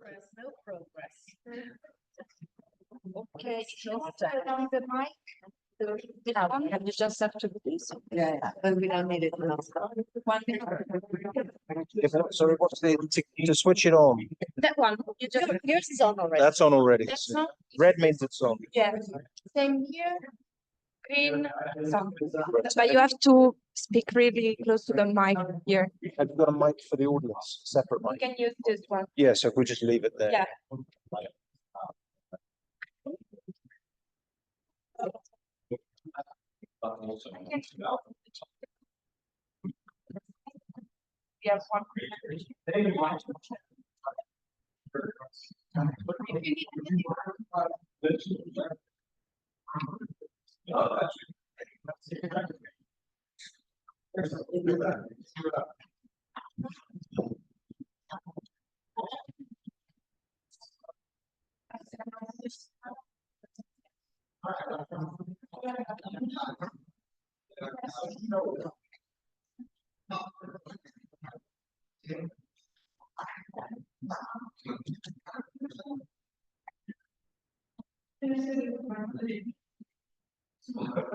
progress, no progress. Okay, just turn on the mic. And you just have to do this. Yeah, but we don't need it now. 1 minute. Sorry, what's the to switch it on? That one, you just, yours is on already. That's on already. That's on? Red means it's on. Yeah, same here. Green, on. But you have to speak really close to the mic here. Have you got a mic for the audience? Separate You mic? can use this one. Yeah, so if we just leave it there. Yeah. Yes, one.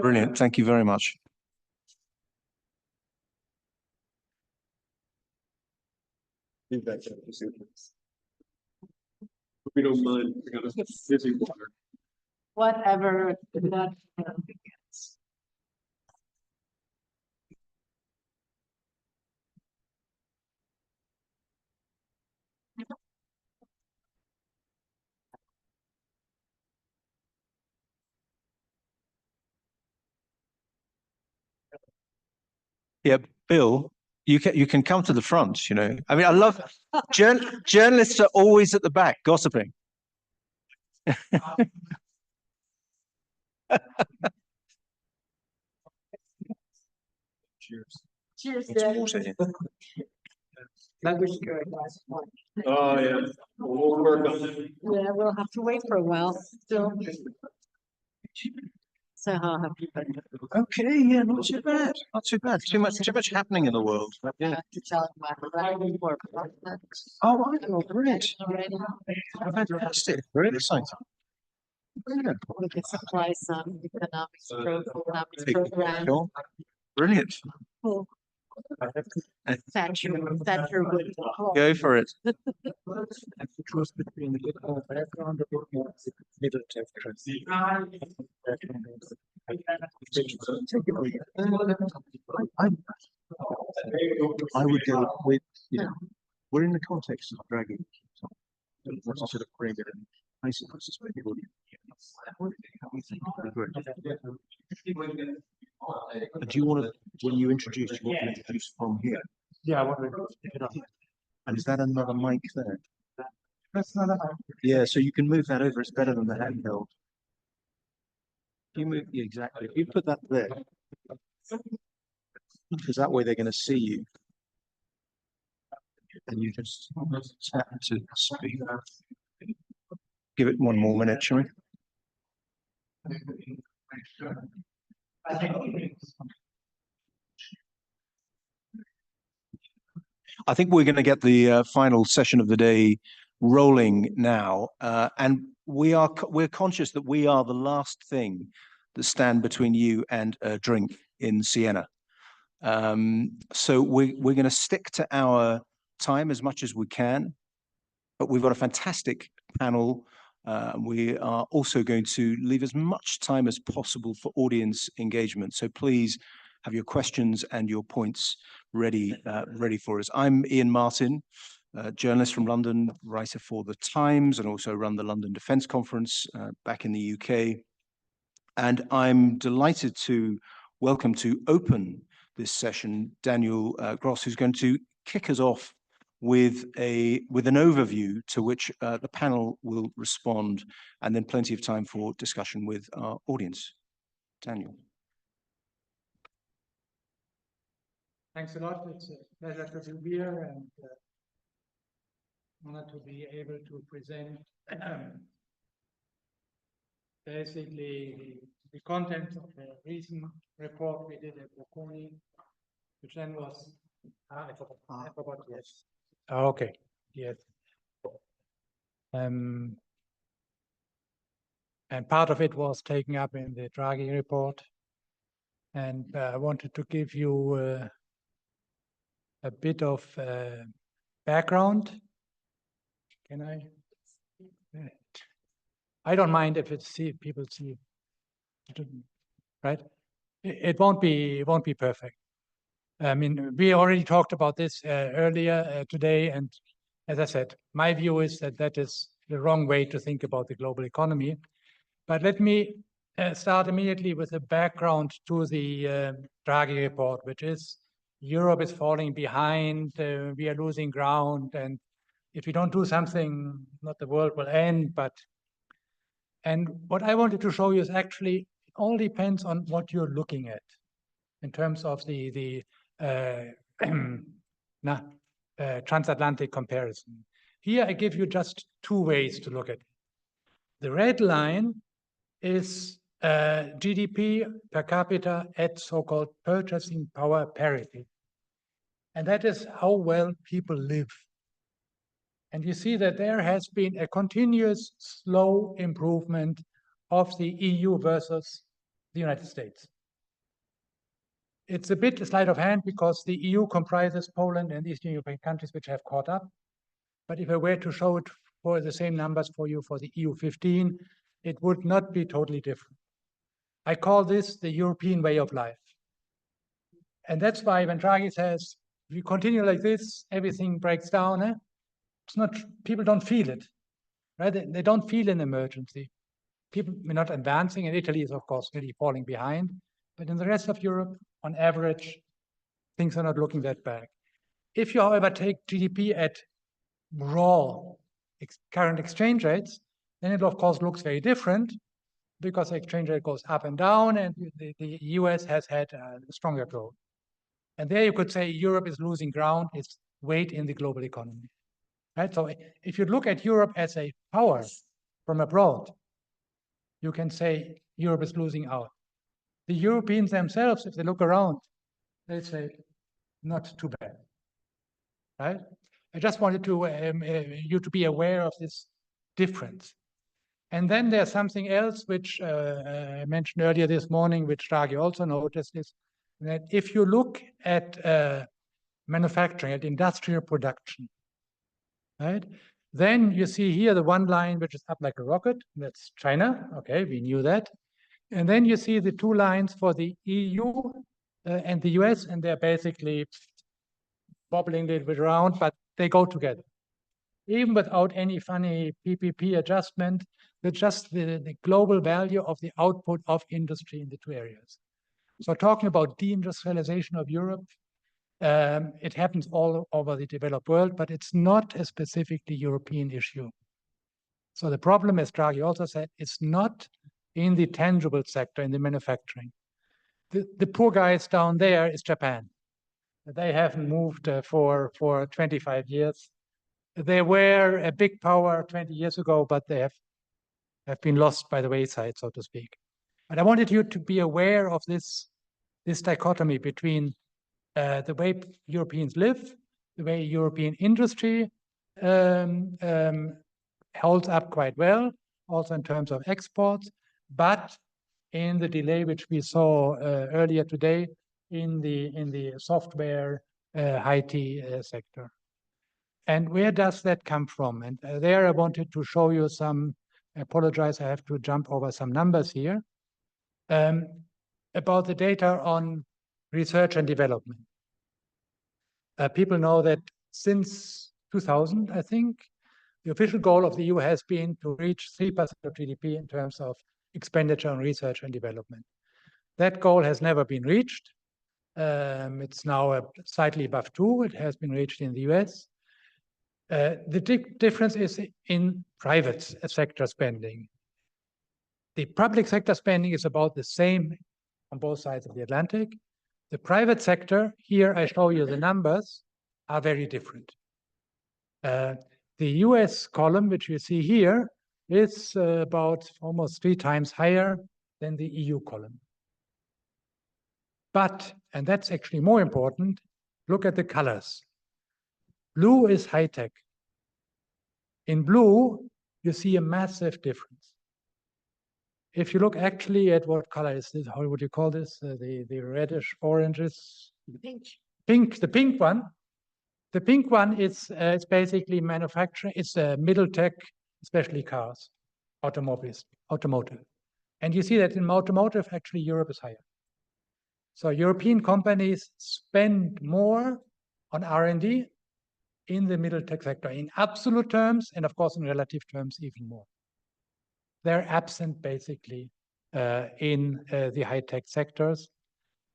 Brilliant. Thank you very much. We don't mind. We got a busy water. Whatever that begins. Yeah, Bill, you can come to the front, you know. I mean, I love journalists are always at the back gossiping. Cheers. Cheers. That was good. Oh, yeah. We'll work on it. Yeah, we'll have to wait for a while still. So how have you been? Okay, yeah, not too bad. Not too bad. Too much happening in the world. Yeah. To tell him about more projects. Oh, I know, brilliant. Fantastic. Very exciting. Brilliant. We can supply some economics program. Sure. Brilliant. Cool. Thatcher would. Go for it. Cross between the background of the middle I would go with, you know, we're in the context of dragging. What's sort of bring it in? I suspect it would. Do you want to, when you introduce, you want to introduce from here? Yeah, I want to pick it up. And is that another mic there? That's not a. Yeah, so you can move that over. It's better than the handheld. You move, yeah, exactly. If you put that there, because that way they're going to see you. And you just tap to speak. Give it 1 more minute, shall we? I think we're going to get the final session of the day rolling now, and we're conscious that we are the last thing that stand between you and a drink in Siena. So we're going to stick to our time as much as we can, but we've got a fantastic panel. We are also going to leave as much time as possible for audience engagement. So please have your questions and your points ready for us. I'm Ian Martin, journalist from London, writer for The Times, and also run the London Defence Conference back in the UK. And I'm delighted to welcome to open this session Daniel Gross, who's going to kick us off with an overview to which the panel will respond, and then plenty of time for discussion with our audience. Daniel. Thanks a lot. It's a pleasure to be here and honored to be able to present basically the content of the recent report we did at Bocconi, which then was I forgot, yes. Oh, okay. Yes. And part of it was taken up in the Draghi report. And I wanted to give you a bit of background. Can I? I don't mind if people see, right? It won't be perfect. I mean, we already talked about this earlier today, and as I said, my view is that that is the wrong way to think about the global economy. But let me start immediately with a background to the Draghi report, which is Europe is falling behind, we are losing ground, and if we don't do something, not the world will end, and what I wanted to show you is actually, it all depends on what you're looking at in terms of the transatlantic comparison. Here I give you just two ways to look at it. The red line is GDP per capita at so-called purchasing power parity. And that is how well people live. And you see that there has been a continuous slow improvement of the EU versus the United States. It's a bit a sleight of hand because the EU comprises Poland and Eastern European countries which have caught up. But if I were to show it for the same numbers for you for the EU 15, it would not be totally different. I call this the European way of life. And that's why when Draghi says, if you continue like this, everything breaks down, it's not, people don't feel it, right? They don't feel an emergency. People are not advancing, and Italy is, of course, really falling behind. But in the rest of Europe, on average, things are not looking that bad. If you, however, take GDP at raw current exchange rates, then it, of course, looks very different because the exchange rate goes up and down, and the US has had stronger growth. And there you could say Europe is losing ground, its weight in the global economy. Right? So if you look at Europe as a power from abroad, you can say Europe is losing out. The Europeans themselves, if they look around, they say, not too bad. Right? I just wanted to you to be aware of this difference. And then there's something else which I mentioned earlier this morning, which Draghi also noticed, is that if you look at manufacturing, at industrial production, right, then you see here the one line which is up like a rocket, that's China, okay, we knew that. And then you see the two lines for the EU and the US, and they're basically bobbling a little bit around, but they go together. Even without any funny PPP adjustment, it's just the global value of the output of industry in the two areas. So talking about deindustrialization of Europe, it happens all over the developed world, but it's not a specifically European issue. So the problem, as Draghi also said, it's not in the tangible sector, in the manufacturing. The poor guys down there is Japan. They haven't moved for 25 years. They were a big power 20 years ago, but they have been lost by the wayside, so to speak. But I wanted you to be aware of this dichotomy between the way Europeans live, the way European industry holds up quite well, also in terms of exports, but in the delay which we saw earlier today in the software IT sector. And where does that come from? And there I wanted to show you some, I apologize, I have to jump over some numbers here, about the data on research and development. People know that since 2000, I think, the official goal of the EU has been to reach 3% of GDP in terms of expenditure on research and development. That goal has never been reached. It's now slightly above 2. It has been reached in the US. The difference is in private sector spending. The public sector spending is about the same on both sides of the Atlantic. The private sector, here I show you the numbers, are very different. The US column, which you see here, is about almost 3 times higher than the EU column. But, and that's actually more important, look at the colors. Blue is high tech. In blue, you see a massive difference. If you look actually at what color is this, how would you call this? The reddish oranges, Pink. the pink one. The pink one is it's basically manufacturing. It's middle tech, especially cars, automotive. And you see that in automotive, actually Europe is higher. So European companies spend more on R&D in the middle tech sector in absolute terms, and of course in relative terms even more. They're absent basically in the high tech sectors.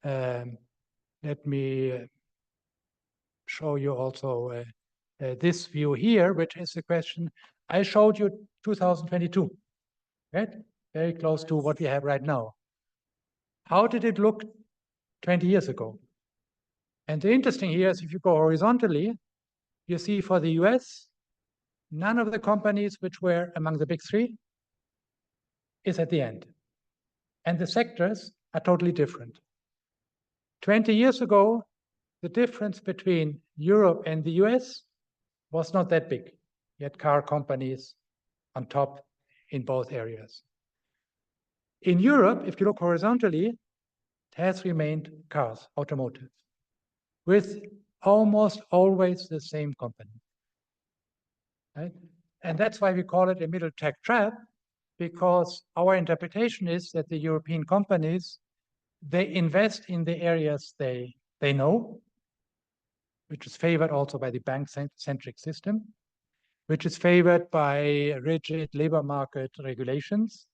Let me show you also this view here, which is the question I showed you 2022, right? Very close to what we have right now. How did it look 20 years ago? And the interesting here is if you go horizontally, you see for the US, none of the companies which were among the big three is at the end. And the sectors are totally different. 20 years ago, the difference between Europe and the US was not that big. You had car companies on top in both areas. In Europe, if you look horizontally, it has remained cars, automotive, with almost always the same company. Right? And that's why we call it a middle tech trap, because our interpretation is that the European companies, they invest in the areas they know, which is favored also by the bank-centric system, which is favored by rigid labor market regulations.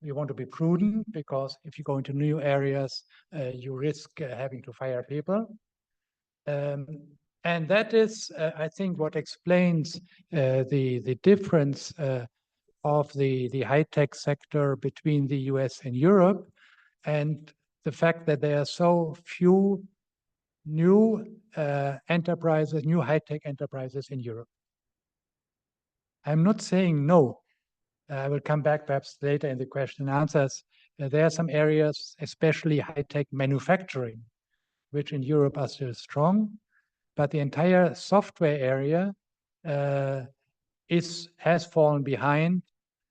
You want to be prudent because if you go into new areas, you risk having to fire people. And that is, I think, what explains the difference of the high-tech sector between the US and Europe, and the fact that there are so few new enterprises, new high-tech enterprises in Europe. I'm not saying no. I will come back perhaps later in the question and answers. There are some areas, especially high-tech manufacturing, which in Europe are still strong, but the entire software area has fallen behind,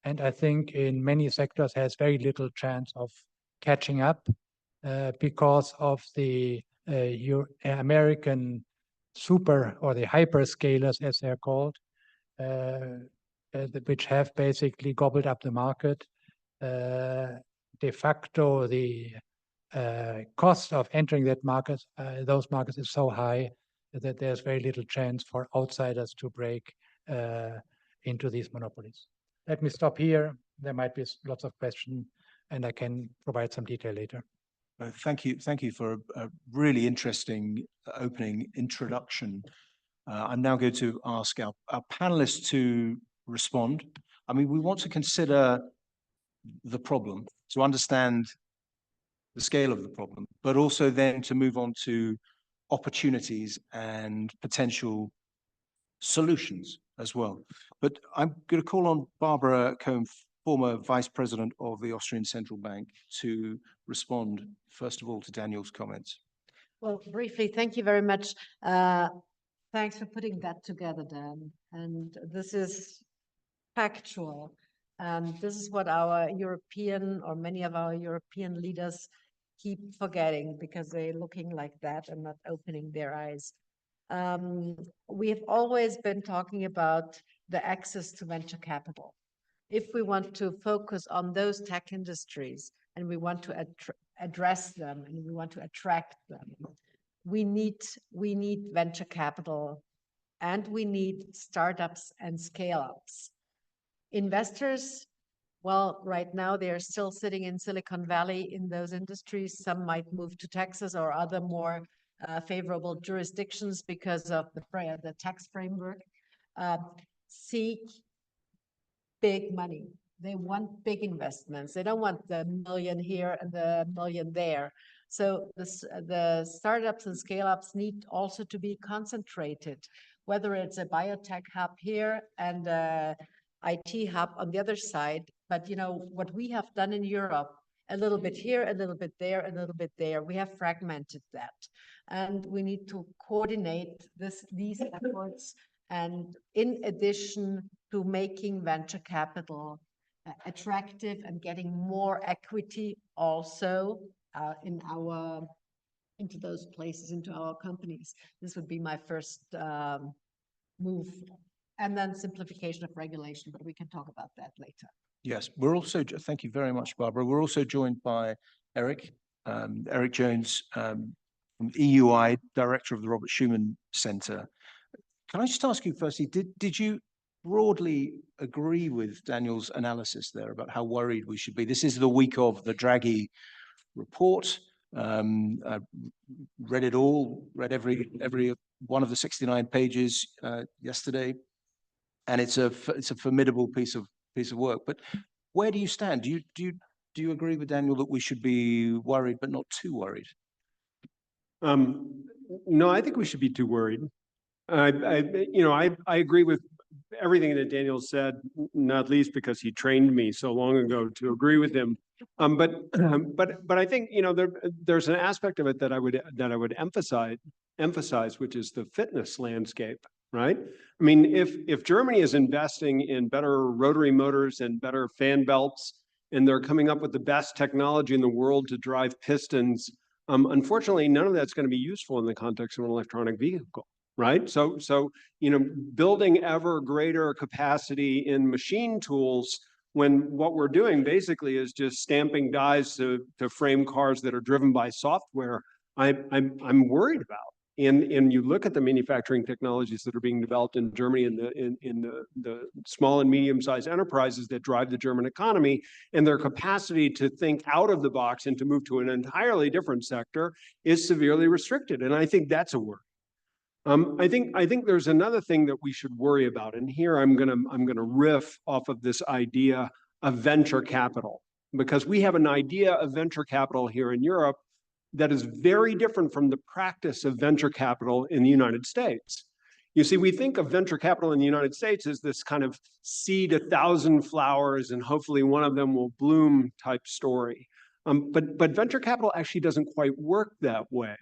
and I think in many sectors has very little chance of catching up because of the American super or the hyperscalers, as they're called, which have basically gobbled up the market. De facto, the cost of entering that market, those markets is so high that there's very little chance for outsiders to break into these monopolies. Let me stop here. There might be lots of questions, and I can provide some detail later. Thank you for a really interesting opening introduction. I'm now going to ask our panelists to respond. I mean, we want to consider the problem, to understand the scale of the problem, but also then to move on to opportunities and potential solutions as well. But I'm going to call on Barbara Cohn, former Vice President of the Austrian Central Bank, to respond, first of all, to Daniel's comments. Well, briefly, thank you very much. Thanks for putting that together, Dan. And this is factual. And this is what our European, or many of our European leaders keep forgetting because they're looking like that and not opening their eyes. We have always been talking about the access to venture capital. If we want to focus on those tech industries and we want to address them and we want to attract them, we need venture capital and we need startups and scale-ups. Investors, well, right now they're still sitting in Silicon Valley in those industries. Some might move to Texas or other more favorable jurisdictions because of the tax framework. Seek big money. They want big investments. They don't want the million here and the million there. So the startups and scale-ups need also to be concentrated, whether it's a biotech hub here and a IT hub on the other side. But you know what we have done in Europe, a little bit here, a little bit there, a little bit there. We have fragmented that, and we need to coordinate these efforts And in addition to making venture capital attractive and getting more equity also into those places, into our companies. This would be my first move. And then simplification of regulation, but we can talk about that later. Yes, we're also, thank you very much, Barbara. We're also joined by Eric Jones from EUI, Director of the Robert Schuman Center. Can I just ask you firstly, did you broadly agree with Daniel's analysis there about how worried we should be? This is the week of the Draghi report. I read it all, read every one of the 69 pages yesterday, and it's a formidable piece of work. But where do you stand? Do you agree with Daniel that we should be worried but not too worried? No, I think we should be too worried. I agree with everything that Daniel said, not least because he trained me so long ago to agree with him. But I think there's an aspect of it that I would emphasize, which is the fitness landscape, right? I mean, if Germany is investing in better rotary motors and better fan belts, and they're coming up with the best technology in the world to drive pistons, unfortunately, none of that's going to be useful in the context of an electronic vehicle. Right. So, building ever greater capacity in machine tools when what we're doing basically is just stamping dies to frame cars that are driven by software, I'm worried about. And you look at the manufacturing technologies that are being developed in Germany in the small and medium-sized enterprises that drive the German economy, and their capacity to think out of the box and to move to an entirely different sector is severely restricted. And I think that's a worry. I think there's another thing that we should worry about, and here I'm gonna riff off of this idea of venture capital, because we have an idea of venture capital here in Europe that is very different from the practice of venture capital in the United States. You see, we think of venture capital in the United States as this kind of seed 1,000 flowers and hopefully one of them will bloom type story. But venture capital actually doesn't quite work that way.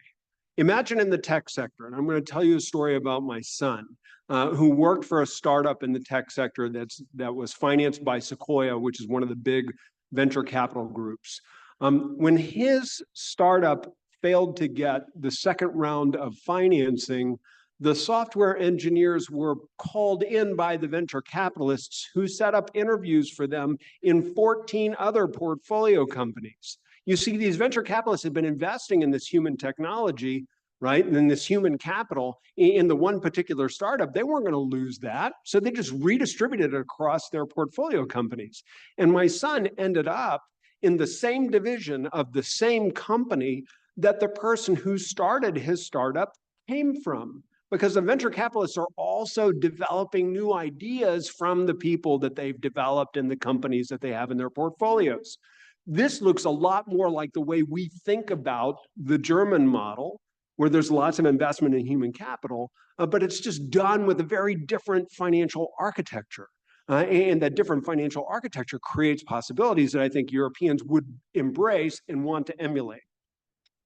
Imagine in the tech sector, and I'm going to tell you a story about my son, who worked for a startup in the tech sector that was financed by Sequoia, which is one of the big venture capital groups. When his startup failed to get the second round of financing, the software engineers were called in by the venture capitalists who set up interviews for them in 14 other portfolio companies. You see, these venture capitalists have been investing in this human technology, right? And in this human capital in the one particular startup. They weren't going to lose that. So they just redistributed it across their portfolio companies. And my son ended up in the same division of the same company that the person who started his startup came from. Because the venture capitalists are also developing new ideas from the people that they've developed in the companies that they have in their portfolios. This looks a lot more like the way we think about the German model, where there's lots of investment in human capital, but it's just done with a very different financial architecture. And that different financial architecture creates possibilities that I think Europeans would embrace and want to emulate.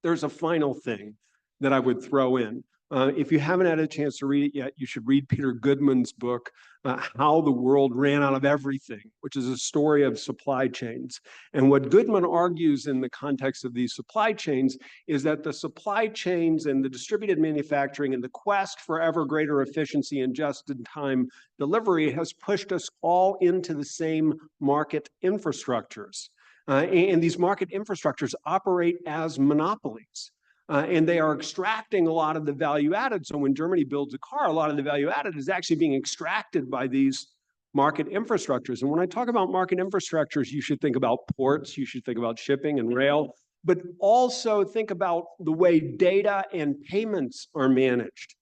There's a final thing that I would throw in. If you haven't had a chance to read it yet, you should read Peter Goodman's book, How the World Ran Out of Everything, which is a story of supply chains. And what Goodman argues in the context of these supply chains is that the supply chains and the distributed manufacturing and the quest for ever greater efficiency and just-in-time delivery has pushed us all into the same market infrastructures. And these market infrastructures operate as monopolies. And they are extracting a lot of the value added. So when Germany builds a car, a lot of the value added is actually being extracted by these market infrastructures. And when I talk about market infrastructures, you should think about ports, you should think about shipping and rail, but also think about the way data and payments are managed.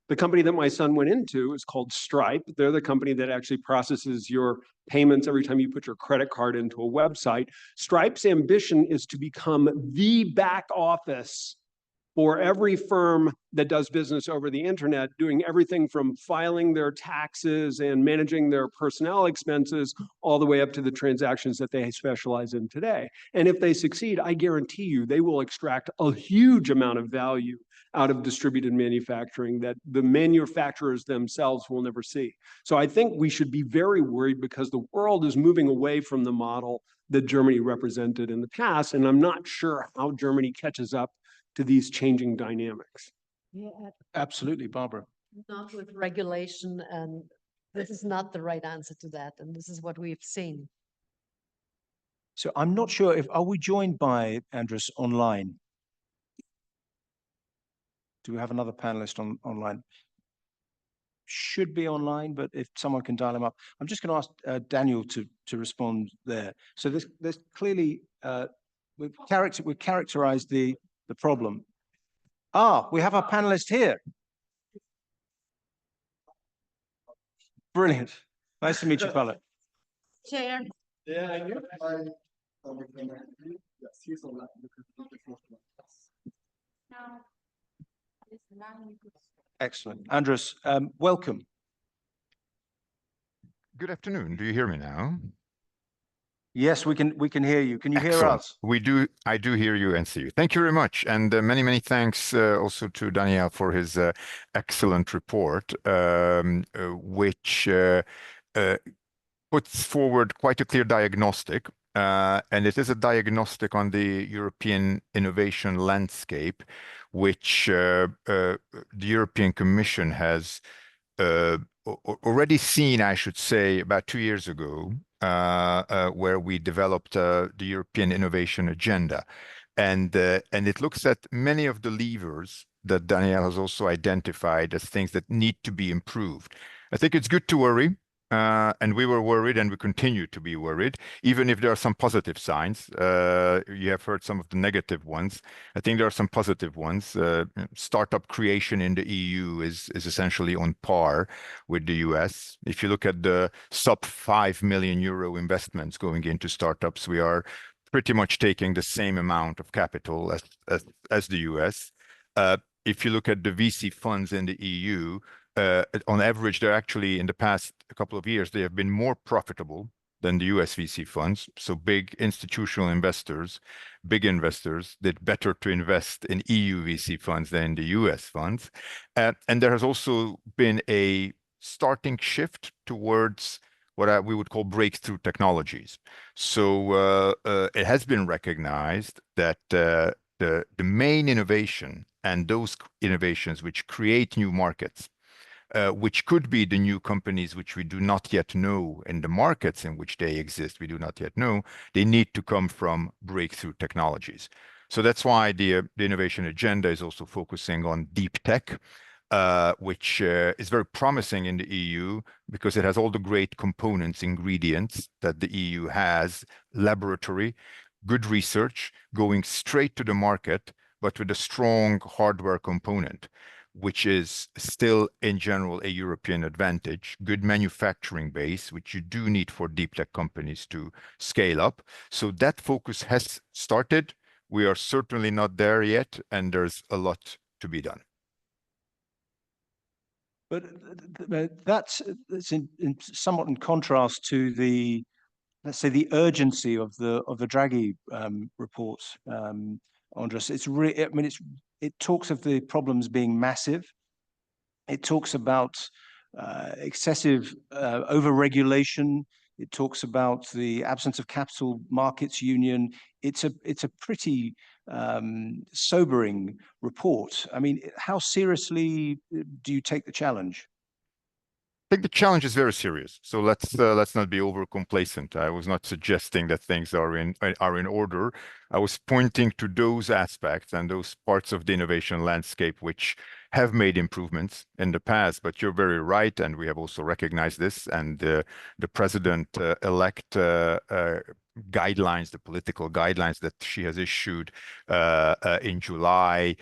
The company that my son went into is called Stripe. They're the company that actually processes your payments every time you put your credit card into a website. Stripe's ambition is to become the back office for every firm that does business over the internet, doing everything from filing their taxes and managing their personnel expenses all the way up to the transactions that they specialize in today. And if they succeed, I guarantee you they will extract a huge amount of value out of distributed manufacturing that the manufacturers themselves will never see. So I think we should be very worried because the world is moving away from the model that Germany represented in the past, and I'm not sure how Germany catches up to these changing dynamics. Yeah, Absolutely, Barbara. not with regulation, and this is not the right answer to that, and this is what we've seen. So I'm not sure if, are we joined by Andres online? Do we have another panelist online? Should be online, but if someone can dial him up. I'm just going to ask Daniel to respond there. So there's clearly, we've characterized the problem. Ah, we have our panelist here. Brilliant. Nice to meet you, Paolo. Chair. Excellent. Andres, welcome. Good afternoon. Do you hear me now? Yes, we can hear you. Can you hear Excellent. us? I do hear you and see you. Thank you very much. And many thanks also to Daniel for his excellent report, which puts forward quite a clear diagnostic. And it is a diagnostic on the European innovation landscape, which the European Commission has already seen, I should say, about 2 years ago, where we developed the European Innovation Agenda. And it looks at many of the levers that Daniel has also identified as things that need to be improved. I think it's good to worry. And we were worried and we continue to be worried, even if there are some positive signs. You have heard some of the negative ones. I think there are some positive ones. Startup creation in the EU is essentially on par with the US. If you look at the sub €5 million investments going into startups, we are pretty much taking the same amount of capital as the US. If you look at the VC funds in the EU, on average, they're actually, in the past couple of years, they have been more profitable than the US VC funds. So big institutional investors, big investors did better to invest in EU VC funds than in the US funds. And there has also been a starting shift towards what we would call breakthrough technologies. So it has been recognized that the main innovation and those innovations which create new markets, which could be the new companies which we do not yet know in the markets in which they exist, we do not yet know, they need to come from breakthrough technologies. So that's why the innovation agenda is also focusing on deep tech, which is very promising in the EU because it has all the great components, ingredients that the EU has, laboratory, good research, going straight to the market, but with a strong hardware component, which is still in general a European advantage, good manufacturing base, which you do need for deep tech companies to scale up. So that focus has started. We are certainly not there yet, and there's a lot to be done. But that's somewhat in contrast to the, let's say, the urgency of the Draghi report, Andres. It's really, I mean, it talks of the problems being massive. It talks about excessive overregulation. It talks about the absence of capital markets union. It's a pretty sobering report. I mean, how seriously do you take the challenge? I think the challenge is very serious. So let's not be over complacent. I was not suggesting that things are in order. I was pointing to those aspects and those parts of the innovation landscape which have made improvements in the past. But you're very right, and we have also recognized this. And the president-elect guidelines, the political guidelines that she has issued in July,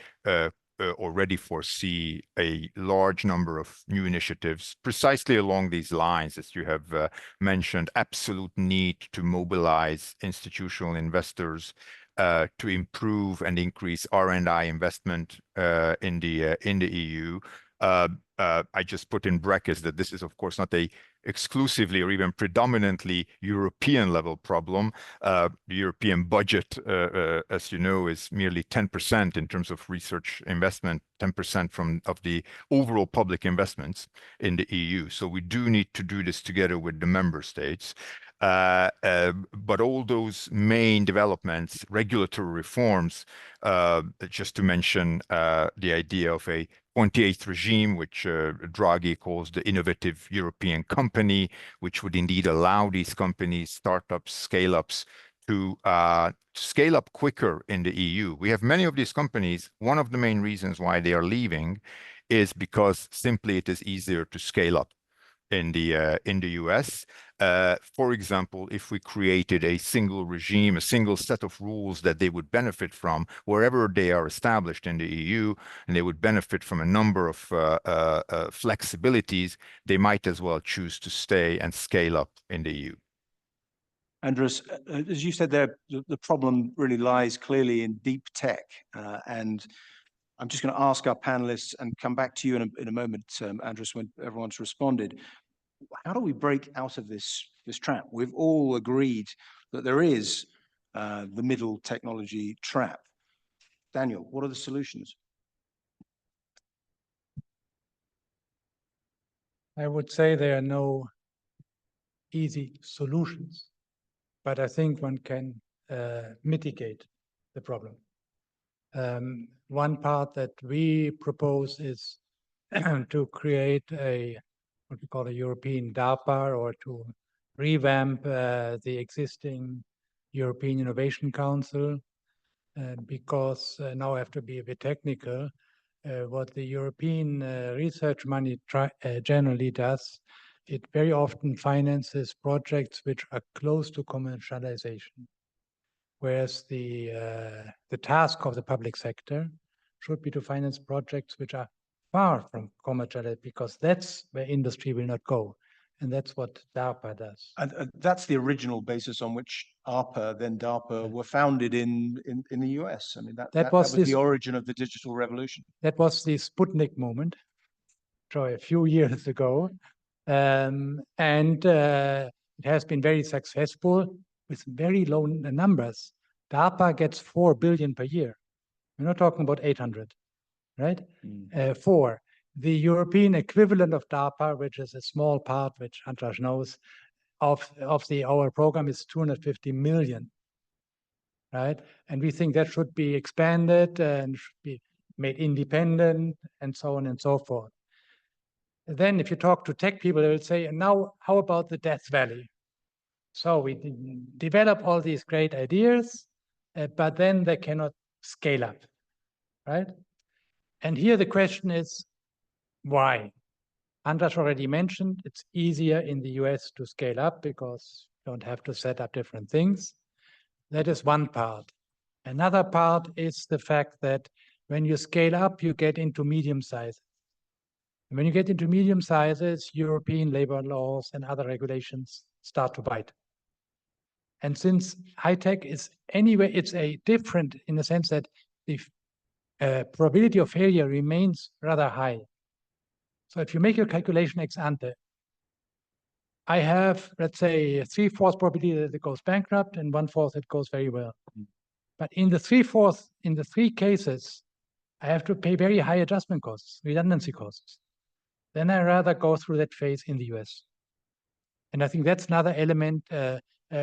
already foresee a large number of new initiatives precisely along these lines, as you have mentioned. Absolute need to mobilize institutional investors to improve and increase R&I investment in the EU. I just put in brackets that this is, of course, not a exclusively or even predominantly European level problem. The European budget, as you know, is merely 10% in terms of research investment, 10% of the overall public investments in the EU. So we do need to do this together with the member states. But all those main developments, regulatory reforms, just to mention the idea of a 28th regime, which Draghi calls the innovative European company, which would indeed allow these companies, startups, scale-ups, to scale up quicker in the EU. We have many of these companies. One of the main reasons why they are leaving is because simply it is easier to scale up in the US. For example, if we created a single regime, a single set of rules that they would benefit from wherever they are established in the EU, and they would benefit from a number of flexibilities, they might as well choose to stay and scale up in the EU. Andres, as you said there, the problem really lies clearly in deep tech. And I'm just going to ask our panelists and come back to you in a moment, Andres, when everyone's responded. How do we break out of this trap? We've all agreed that there is the middle technology trap. Daniel, what are the solutions? I would say there are no easy solutions, but I think one can mitigate the problem. One part that we propose is to create what we call a European DARPA, or to revamp the existing European Innovation Council, because now I have to be a bit technical. What the European research money generally does, it very often finances projects which are close to commercialization, whereas the task of the public sector should be to finance projects which are far from commercialization, because that's where industry will not go. And that's what DARPA does. And that's the original basis on which ARPA, then DARPA, were founded in the US. I mean, that was the origin of the digital revolution. That was the Sputnik moment, a few years ago. It has been very successful with very low numbers. DARPA gets 4 billion per year. We're not talking about 800, right? 4. The European equivalent of DARPA, which is a small part, which Andras knows, of our program is 250 million, right? And we think that should be expanded and should be made independent and so on and so forth. Then if you talk to tech people, they will say, now how about the Death Valley? So we develop all these great ideas, but then they cannot scale up, right? And here the question is, why? Andras already mentioned it's easier in the US to scale up because you don't have to set up different things. That is one part. Another part is the fact that when you scale up, you get into medium sizes. And when you get into medium sizes, European labor laws and other regulations start to bite. And since high tech is anyway, it's a different in the sense that the probability of failure remains rather high. So if you make your calculation ex ante, I have, let's say, a 3/4 probability that it goes bankrupt and 1/4 it goes very well. But in the 3/4, in the 3 cases, I have to pay very high adjustment costs, redundancy costs. Then I rather go through that phase in the US. And I think that's another element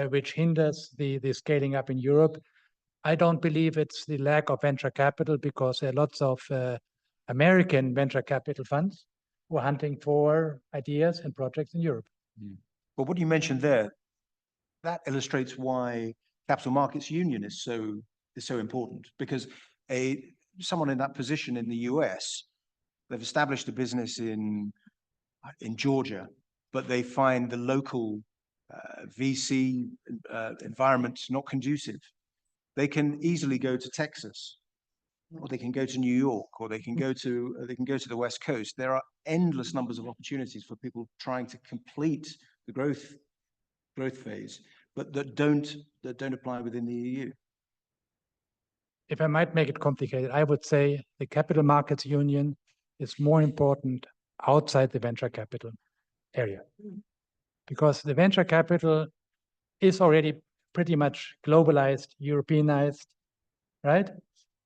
which hinders the scaling up in Europe. I don't believe it's the lack of venture capital, because there are lots of American venture capital funds who are hunting for ideas and projects in Europe. But what you mentioned there, that illustrates why Capital Markets Union is so important, because someone in that position in the US, they've established a business in Georgia, but they find the local VC environment not conducive. They can easily go to Texas, or they can go to New York, or they can go to the West Coast. There are endless numbers of opportunities for people trying to complete the growth phase, but that don't apply within the EU. If I might make it complicated, I would say the Capital Markets Union is more important outside the venture capital area. because the venture capital is already pretty much globalized, Europeanized, right?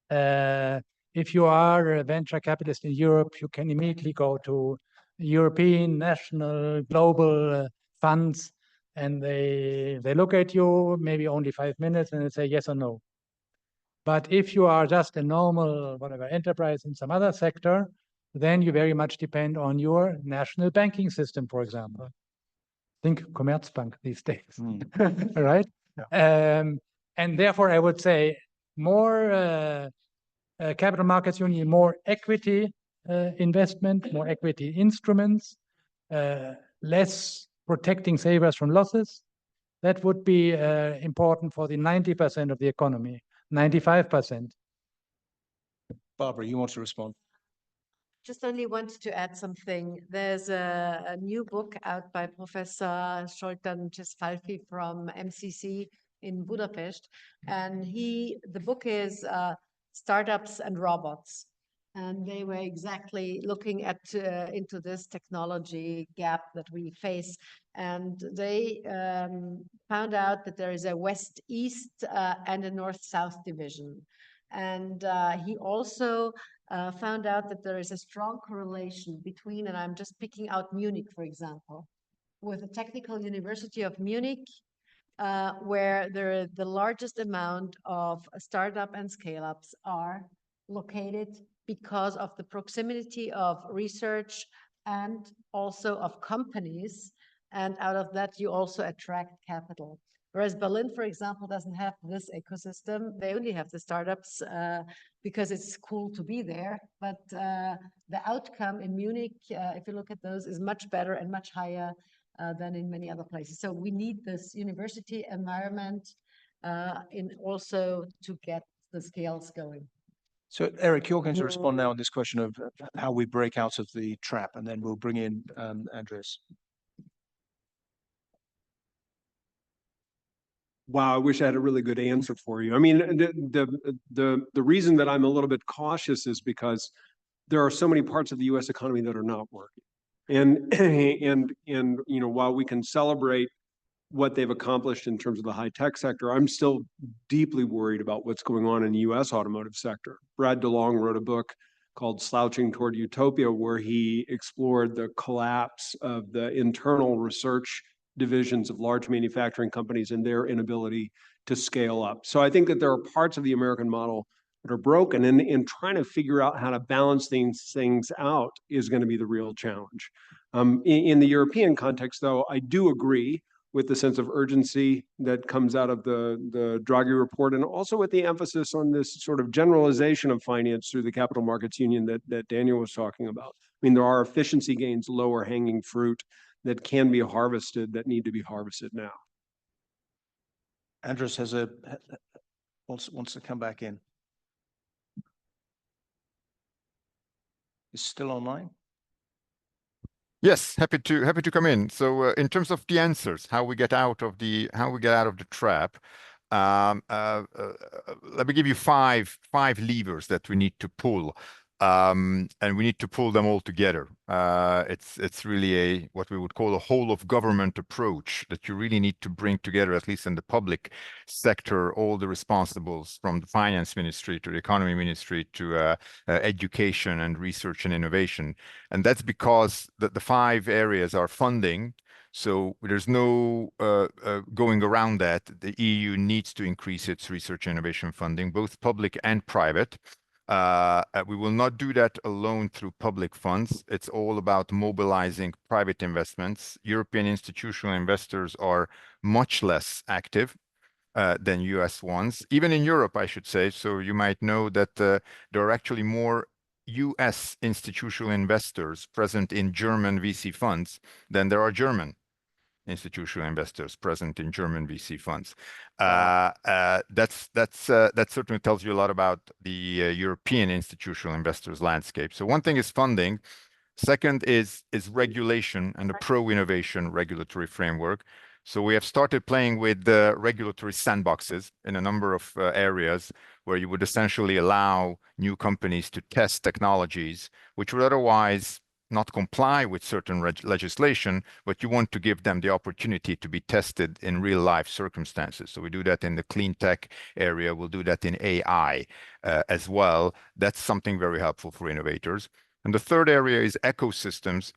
If you are a venture capitalist in Europe, you can immediately go to European, national, global funds, and they look at you maybe only 5 minutes and they say yes or no. But if you are just a normal, whatever, enterprise in some other sector, then you very much depend on your national banking system, for example. Think Commerzbank these days, right? And therefore, I would say more capital markets union, more equity investment, more equity instruments, less protecting savers from losses. That would be important for the 90% of the economy, 95%. Barbara, you want to respond? Just only wanted to add something. There's a new book out by Professor Zoltán Csefalfi from MCC in Budapest, and the book is Startups and Robots, and they were exactly looking at into this technology gap that we face, and they found out that there is a West-East and a North-South division, and he also found out that there is a strong correlation between, and I'm just picking out Munich, for example, with the Technical University of Munich, where the largest amount of startup and scale-ups are located because of the proximity of research and also of companies. And out of that, you also attract capital. Whereas Berlin, for example, doesn't have this ecosystem. They only have the startups because it's cool to be there. But the outcome in Munich, if you look at those, is much better and much higher than in many other places. So we need this university environment in also to get the scales going. So Eric, you're going to respond now on this question of how we break out of the trap, and then we'll bring in Andreas. Wow, I wish I had a really good answer for you. I mean, the reason that I'm a little bit cautious is because there are so many parts of the U.S. economy that are not working. And you know, while we can celebrate what they've accomplished in terms of the high tech sector, I'm still deeply worried about what's going on in the U.S. automotive sector. Brad DeLong wrote a book called Slouching Toward Utopia, where he explored the collapse of the internal research divisions of large manufacturing companies and their inability to scale up. So I think that there are parts of the American model that are broken, and in trying to figure out how to balance these things out is going to be the real challenge. In the European context, though, I do agree with the sense of urgency that comes out of the Draghi report, and also with the emphasis on this sort of generalization of finance through the capital markets union that Daniel was talking about. I mean, there are efficiency gains, lower hanging fruit that can be harvested that need to be harvested now. Andreas wants to come back in. Is still online? Yes, happy to come in. So in terms of the answers, how we get out of the trap, let me give you five levers that we need to pull, and we need to pull them all together. It's really what we would call a whole of government approach that you really need to bring together, at least in the public sector, all the responsibles from the finance ministry to the economy ministry to education and research and innovation. And that's because the five areas are funding. So there's no going around that. The EU needs to increase its research and innovation funding, both public and private. We will not do that alone through public funds. It's all about mobilizing private investments. European institutional investors are much less active than US ones, even in Europe, I should say. So you might know that there are actually more US institutional investors present in German VC funds than there are German institutional investors present in German VC funds. Wow. That certainly tells you a lot about the European institutional investors landscape. So one thing is funding. Second is regulation and a pro-innovation regulatory framework. So we have started playing with the regulatory sandboxes in a number of areas where you would essentially allow new companies to test technologies which would otherwise not comply with certain legislation, but you want to give them the opportunity to be tested in real life circumstances. So we do that in the clean tech area. We'll do that in AI as well. That's something very helpful for innovators. And the third area is ecosystems.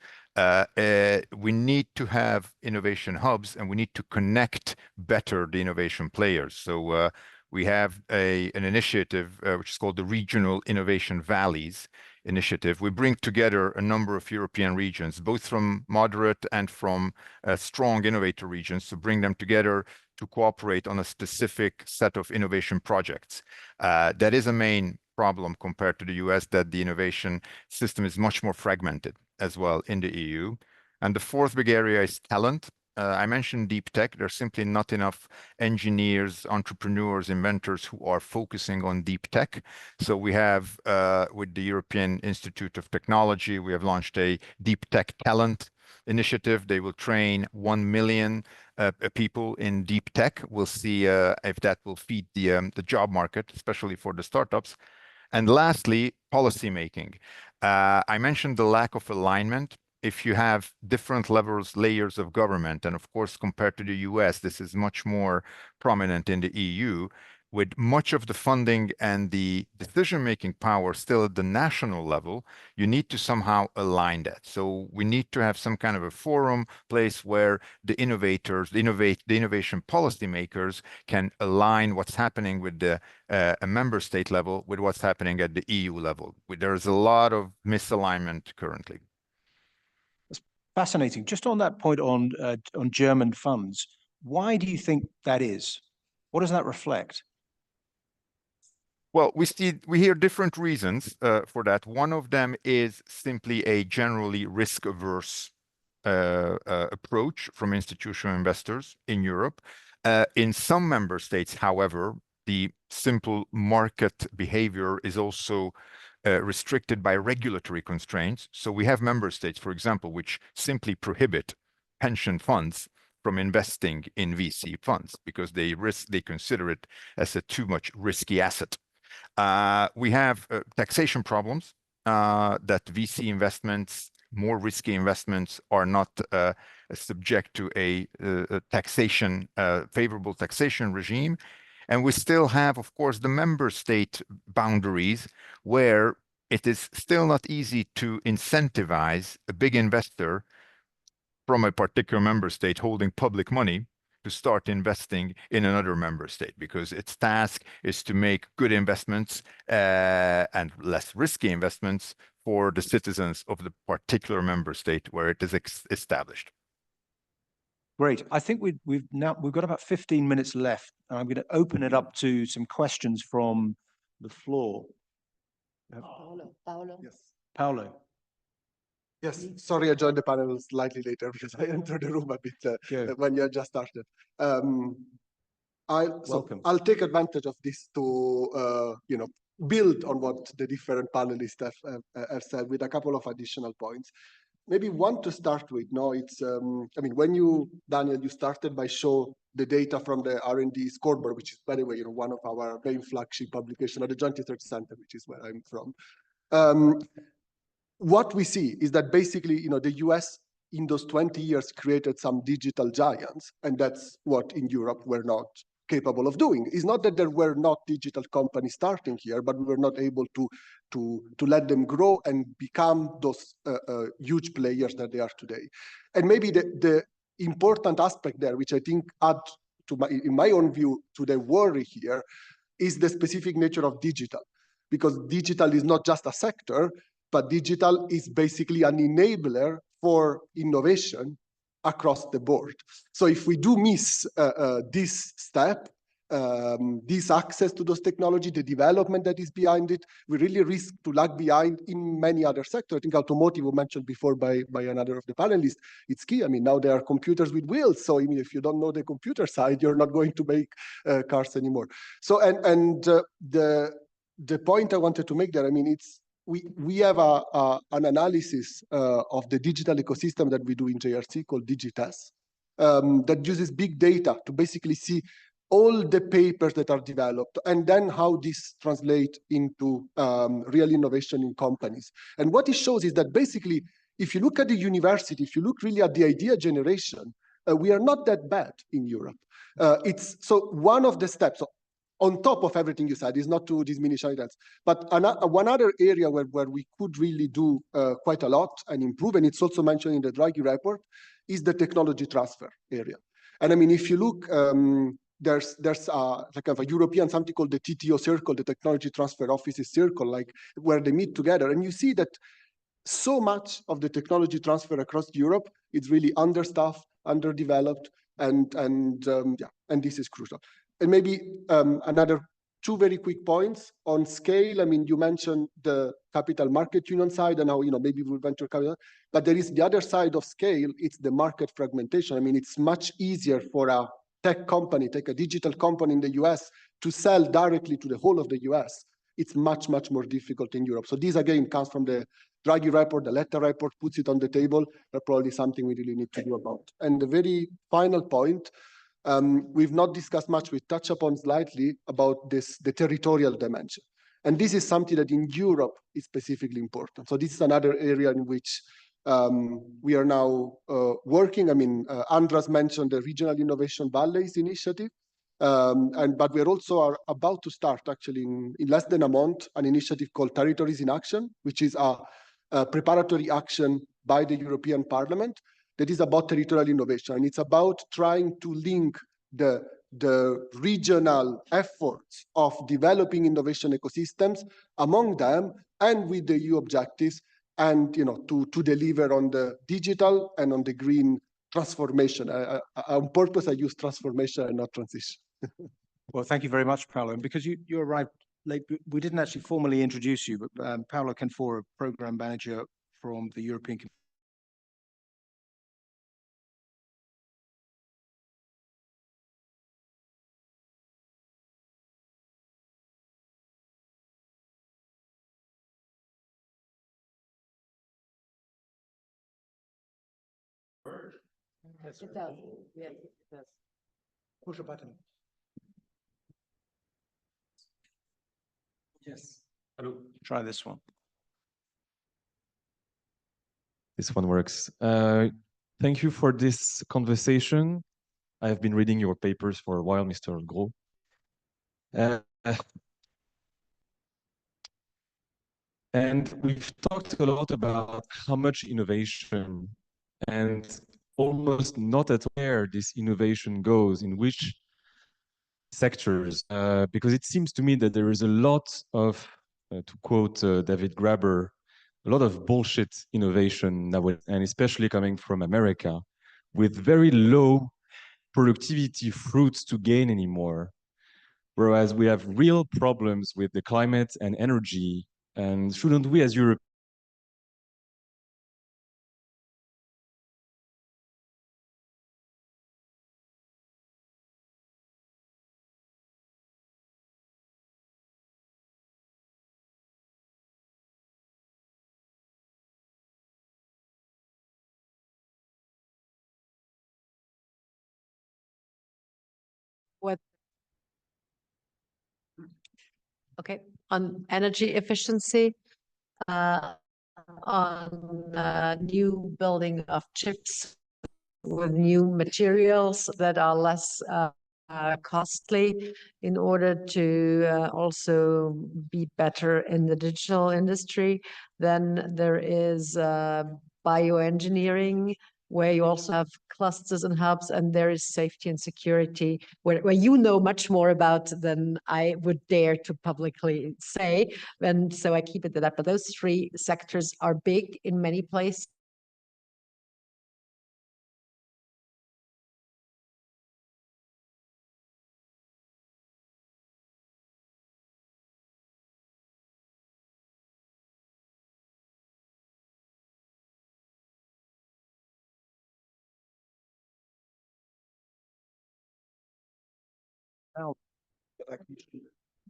We need to have innovation hubs, and we need to connect better the innovation players. So we have an initiative which is called the Regional Innovation Valleys initiative. We bring together a number of European regions, both from moderate and from strong innovator regions, to bring them together to cooperate on a specific set of innovation projects. That is a main problem compared to the US, that the innovation system is much more fragmented as well in the EU. And the fourth big area is talent. I mentioned deep tech. There's simply not enough engineers, entrepreneurs, inventors who are focusing on deep tech. So we have, with the European Institute of Technology, we have launched a deep tech talent initiative. They will train 1 million people in deep tech. We'll see if that will feed the job market, especially for the startups. And lastly, policymaking. I mentioned the lack of alignment. If you have different layers of government, and of course, compared to the US, this is much more prominent in the EU, with much of the funding and the decision-making power still at the national level, you need to somehow align that. So we need to have some kind of a forum place where the innovators, the innovation policymakers can align what's happening with the a member state level with what's happening at the EU level. There's a lot of misalignment currently. Fascinating. Just on that point on German funds, why do you think that is? What does that reflect? Well, we hear different reasons for that. One of them is simply a generally risk-averse approach from institutional investors in Europe. In some member states, however, the simple market behavior is also restricted by regulatory constraints. So we have member states, for example, which simply prohibit pension funds from investing in VC funds because they consider it as a too much risky asset. We have taxation problems that VC investments, more risky investments, are not subject to a favorable taxation regime. And we still have, of course, the member state boundaries where it is still not easy to incentivize a big investor from a particular member state holding public money to start investing in another member state, because its task is to make good investments and less risky investments for the citizens of the particular member state where it is established. Great. I think we've got about 15 minutes left, and I'm going to open it up to some questions from the floor. Paolo. Yes. Paolo. Yes, sorry, I joined the panel slightly later because I entered the room a bit when you had just started. Welcome. I'll take advantage of this to build on what the different panelists have said with a couple of additional points. Maybe one to start with. No, it's I mean, when Daniel, you started by show the data from the R&D scoreboard, which is, by the way, one of our main flagship publications at the Joint Research Center, which is where I'm from. What we see is that basically, the US in those 20 years created some digital giants, and that's what in Europe we're not capable of doing. It's not that there were not digital companies starting here, but we were not able to let them grow and become those huge players that they are today. And maybe the important aspect there, which I think add to in my own view, to the worry here, is the specific nature of digital, because digital is not just a sector, but digital is basically an enabler for innovation across the board. So if we do miss this step, this access to those technology, the development that is behind it, we really risk to lag behind in many other sectors. I think automotive was mentioned before by another of the panelists. It's key. I mean, now there are computers with wheels. So I mean, if you don't know the computer side, you're not going to make cars anymore. So the point I wanted to make there, I mean, it's we have an analysis of the digital ecosystem that we do in JRC called Digitas that uses big data to basically see all the papers that are developed and then how this translates into real innovation in companies. And what it shows is that basically if you look at the university, if you look really at the idea generation, we are not that bad in Europe. So one of the steps, on top of everything you said, is not to diminish items, but one other area where we could really do quite a lot and improve, and it's also mentioned in the Draghi report, is the technology transfer area. And I mean, if you look, there's like a European, something called the TTO circle, the technology transfer offices circle, like where they meet together, and you see that so much of the technology transfer across Europe is really understaffed, underdeveloped, and this is crucial. And maybe another two very quick points on scale. I mean, you mentioned the capital market union side and how, maybe we venture capital, but there is the other side of scale. It's the market fragmentation. I mean, it's much easier for a tech company, take a digital company in the US, to sell directly to the whole of the US. It's much, much more difficult in Europe. So this again comes from the Draghi report, the letter report puts it on the table, but probably something we really need to do about. And the very final point, we've not discussed much, we touch upon slightly about the territorial dimension. And this is something that in Europe is specifically important. So this is another area in which we are now working. I mean, Andras mentioned the Regional Innovation Valleys initiative, but we are about to start actually in less than a month, an initiative called Territories in Action, which is a preparatory action by the European Parliament that is about territorial innovation. And it's about trying to link the regional efforts of developing innovation ecosystems among them and with the EU objectives, and to deliver on the digital and on the green transformation. On purpose, I use transformation and not transition. Well, thank you very much, Paolo. And because you arrived late, we didn't actually formally introduce you, but Paolo Canfora, Program Manager from the European Commission. It does. Yes, it does. Push a button. Yes. Hello. Try this one. This one works. Thank you for this conversation. I have been reading your papers for a while, Mr. Gros. And we've talked a lot about how much innovation and almost not at where this innovation goes, in which sectors, because it seems to me that there is a lot of, to quote David Graeber, a lot of bullshit innovation nowadays, and especially coming from America, with very low productivity fruits to gain anymore. Whereas we have real problems with the climate and energy, and shouldn't we as Europe What? Okay, on energy efficiency, on new building of chips with new materials that are less costly in order to also be better in the digital industry. Then there is bioengineering, where you also have clusters and hubs, and there is safety and security, where you know much more about than I would dare to publicly say. And so I keep it to that. But those three sectors are big in many places.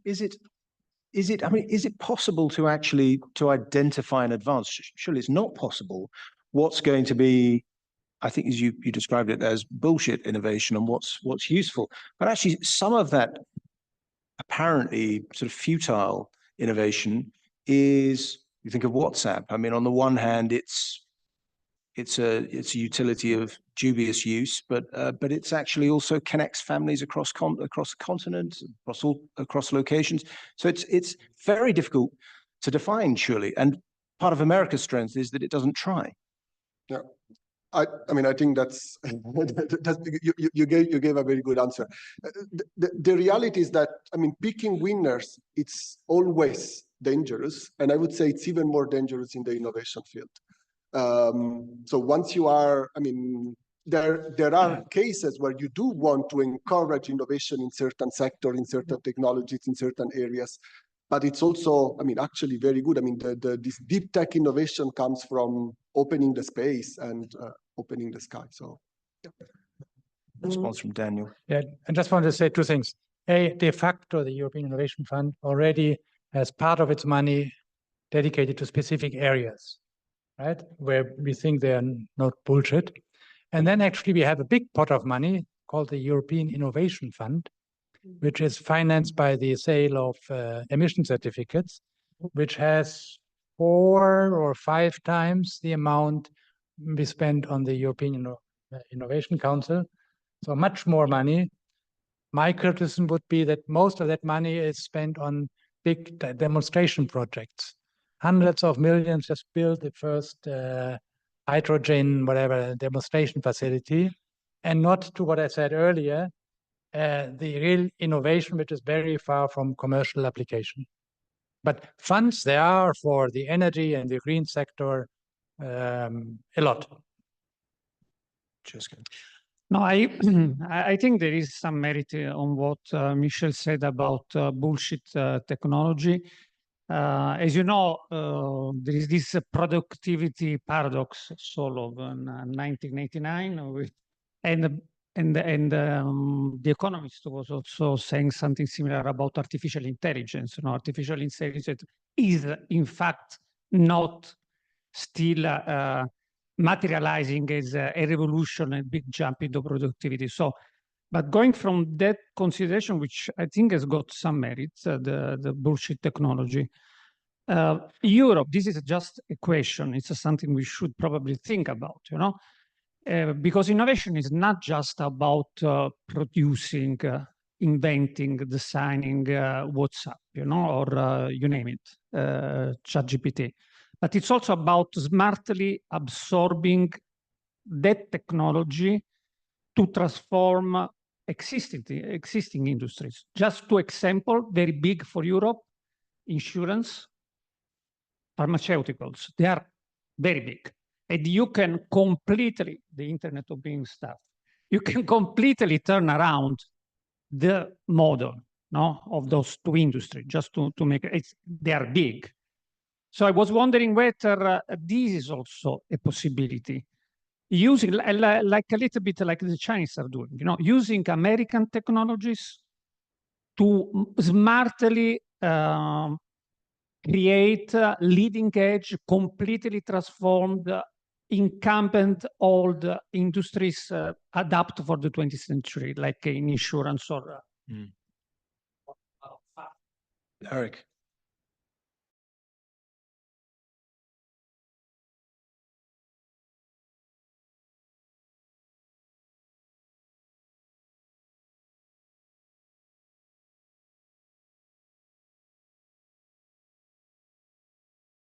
Is it, I mean, is it possible to actually identify in advance? Surely it's not possible. What's going to be, I think as you described it as bullshit innovation and what's useful. But actually some of that apparently sort of futile innovation is, you think of WhatsApp. I mean, on the one hand, it's it's a utility of dubious use, but it's actually also connects families across the continent, across locations. So it's very difficult to define, surely. And part of America's strength is that it doesn't try. Yeah. I mean, I think that's you gave a very good answer. The reality is that, I mean, picking winners, it's always dangerous, and I would say it's even more dangerous in the innovation field. So once you are, I mean, there are cases where you do want to encourage innovation in certain sectors, in certain technologies, in certain areas. But it's also, I mean, actually very good. I mean, this deep tech innovation comes from opening the space and opening the sky. So, yeah. Response from Daniel. Yeah, I just want to say two things. De facto, the European Innovation Fund already has part of its money dedicated to specific areas, right? Where we think they are not bullshit. And then actually we have a big pot of money called the European Innovation Fund, which is financed by the sale of emission certificates, which has 4 or 5 times the amount we spent on the European Innovation Council. So much more money. My criticism would be that most of that money is spent on big demonstration projects. Hundreds of millions just built the first hydrogen, whatever, demonstration facility, and not to what I said earlier, the real innovation, which is very far from commercial application. But funds there are for the energy and the green sector, a lot. Jessica. No, I think there is some merit on what Michel said about bullshit technology. As you know, there is this productivity paradox solved in 1989, and the Economist was also saying something similar about artificial intelligence. You know, artificial intelligence is in fact not still materializing as a revolution, a big jump into productivity. So, but going from that consideration, which I think has got some merits, the bullshit technology, Europe, this is just a question. It's something we should probably think about, you know, because innovation is not just about producing, inventing, designing WhatsApp, you know, or you name it, ChatGPT. But it's also about smartly absorbing that technology to transform existing industries. Just 2 examples, very big for Europe: insurance, pharmaceuticals. They are very big. And you can completely, the Internet of Being stuff, you can completely turn around the model, no, of those 2 industries, just to make it, they are big. So I was wondering whether this is also a possibility, using like a little bit like the Chinese are doing, you know, using American technologies to smartly create leading edge, completely transformed incumbent old industries adapt for the 20th century, like in insurance or. Eric.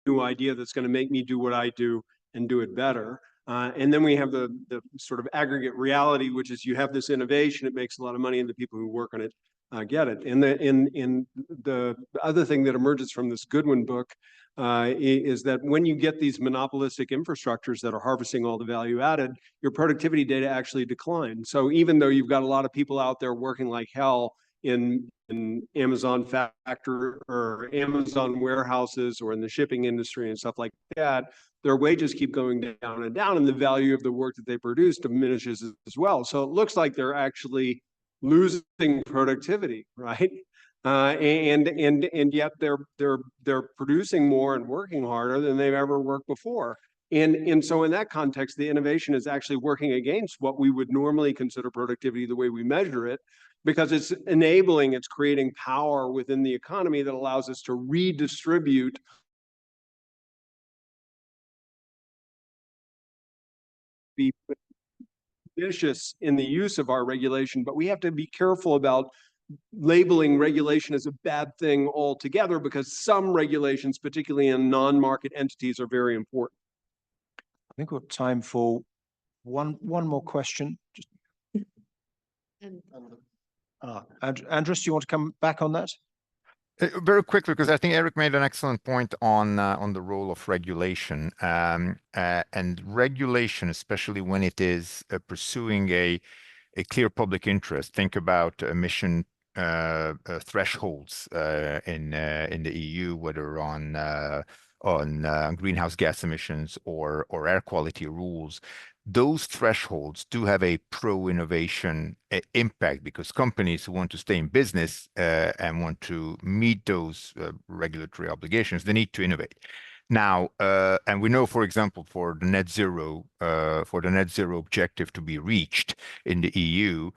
New idea that's going to make me do what I do and do it better. And then we have the sort of aggregate reality, which is you have this innovation, it makes a lot of money, and the people who work on it get it. And the other thing that emerges from this Goodwin book is that when you get these monopolistic infrastructures that are harvesting all the value added, your productivity data actually decline. So even though you've got a lot of people out there working like hell in Amazon factory or Amazon warehouses or in the shipping industry and stuff like that, their wages keep going down and down, and the value of the work that they produce diminishes as well. So it looks like they're actually losing productivity, right? And yet they're producing more and working harder than they've ever worked before. And so in that context, the innovation is actually working against what we would normally consider productivity the way we measure it, because it's enabling, it's creating power within the economy that allows us to redistribute be ambitious in the use of our regulation, but we have to be careful about labeling regulation as a bad thing altogether, because some regulations, particularly in non-market entities, are very important. I think we've got time for one more question. Just, Andres, do you want to come back on that? Very quickly, because I think Eric made an excellent point on the role of regulation, and regulation, especially when it is pursuing a clear public interest. Think about emission thresholds in the EU, whether on greenhouse gas emissions or air quality rules. Those thresholds do have a pro-innovation impact, because companies who want to stay in business and want to meet those regulatory obligations, they need to innovate. Now, and we know, for example, for the net zero objective to be reached in the EU,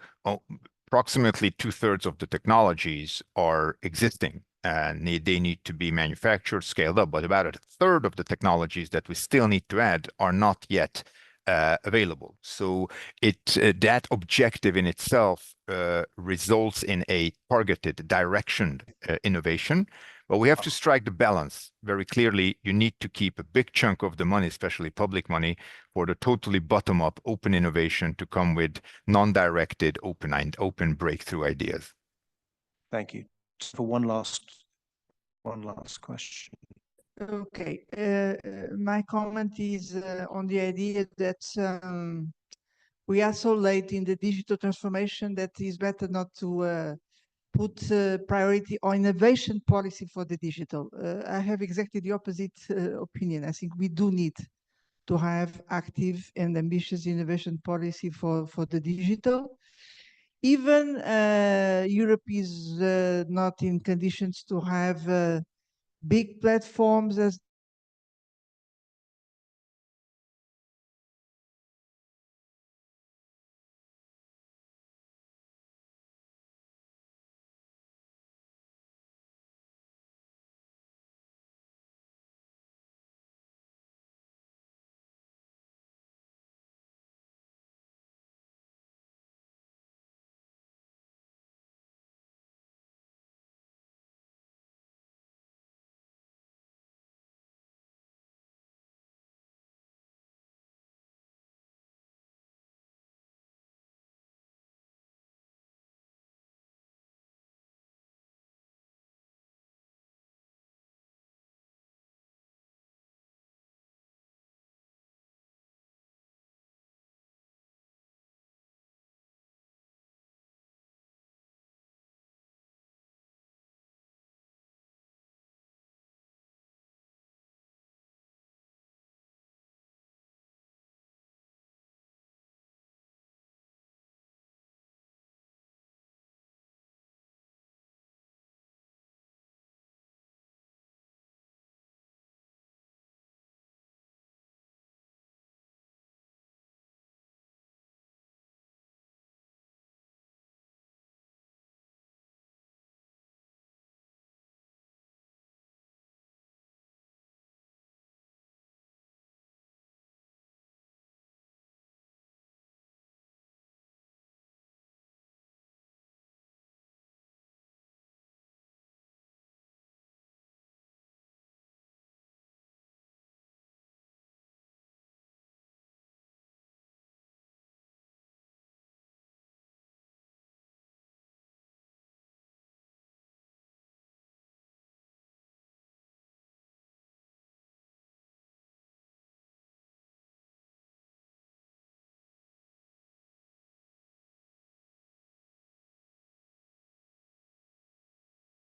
approximately 2/3 of the technologies are existing, and they need to be manufactured, scaled up. But about 1/3 of the technologies that we still need to add are not yet available. So that objective in itself results in a targeted, directioned innovation. But we have to strike the balance very clearly. You need to keep a big chunk of the money, especially public money, for the totally bottom-up open innovation to come with non-directed, open breakthrough ideas. Thank you. Just for one last question. Okay, my comment is on the idea that we are so late in the digital transformation that it's better not to put priority on innovation policy for the digital. I have exactly the opposite opinion. I think we do need to have active and ambitious innovation policy for the digital. Even Europe is not in conditions to have big platforms as